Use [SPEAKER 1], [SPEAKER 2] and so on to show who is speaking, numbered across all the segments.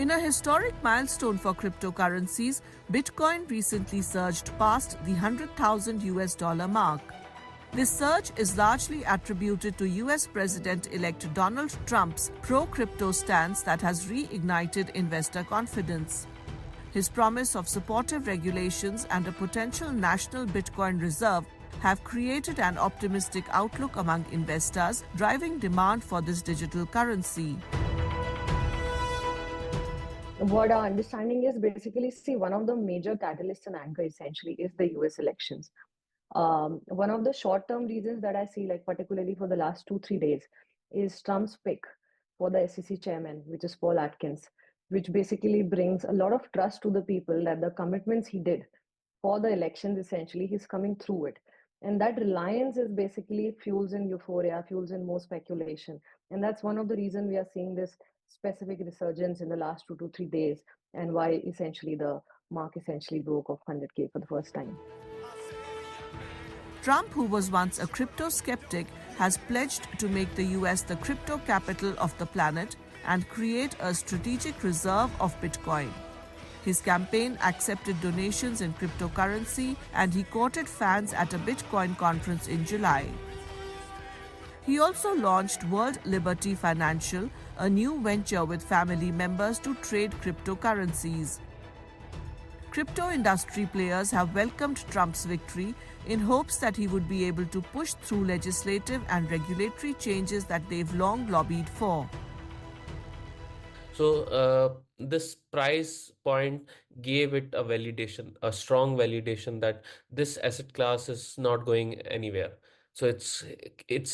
[SPEAKER 1] In a historic milestone for cryptocurrencies, Bitcoin recently surged past the $100,000 mark. This surge is largely attributed to US President-elect Donald Trump's pro-crypto stance that has reignited investor confidence. His promise of supportive regulations and a potential national Bitcoin reserve have created an optimistic outlook among investors, driving demand for this digital currency.
[SPEAKER 2] What our understanding is basically, one of the major catalysts and anchor essentially is the US elections. One of the short-term reasons that I see, like particularly for the last 2-3 days, is Trump's pick for the SEC chairman, which is Paul Atkins, which basically brings a lot of trust to the people that the commitments he did for the elections, essentially, he's coming through it. And that reliance is basically fuels in euphoria, fuels in more speculation. And that's one of the reasons we are seeing this specific resurgence in the last 2 to 3 days, and why essentially the mark essentially broke of 100K for the first time.
[SPEAKER 1] Trump, who was once a crypto skeptic, has pledged to make the US the crypto capital of the planet and create a strategic reserve of Bitcoin. His campaign accepted donations in cryptocurrency, and he courted fans at a Bitcoin conference in July. He also launched World Liberty Financial, a new venture with family members to trade cryptocurrencies. Crypto industry players have welcomed Trump's victory in hopes that he would be able to push through legislative and regulatory changes that they've long lobbied for.
[SPEAKER 3] So this price point gave it a validation, a strong validation that this asset class is not going anywhere. So it's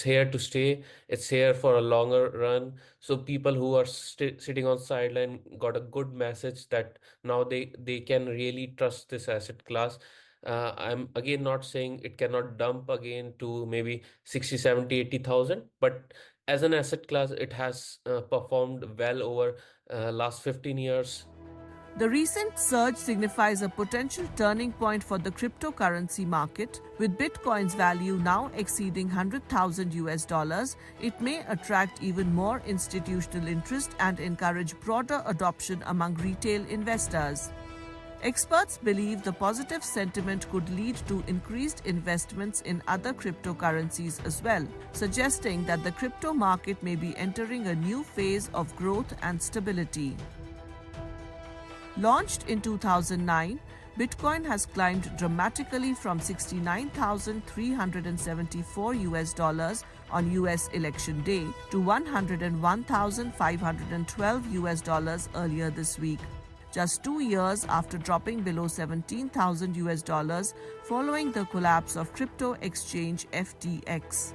[SPEAKER 3] here to stay. It's here for a longer run. So people who are sitting on sideline got a good message that now they can really trust this asset class. I'm again not saying it cannot dump again to maybe 60, 70, 80,000, but as an asset class, it has performed well over last 15 years.
[SPEAKER 1] The recent surge signifies a potential turning point for the cryptocurrency market. With Bitcoin's value now exceeding $100,000, it may attract even more institutional interest and encourage broader adoption among retail investors. Experts believe the positive sentiment could lead to increased investments in other cryptocurrencies as well, suggesting that the crypto market may be entering a new phase of growth and stability. Launched in 2009, Bitcoin has climbed dramatically from $69,374 on US election day to $101,512 earlier this week, just 2 years after dropping below $17,000 following the collapse of crypto exchange FTX.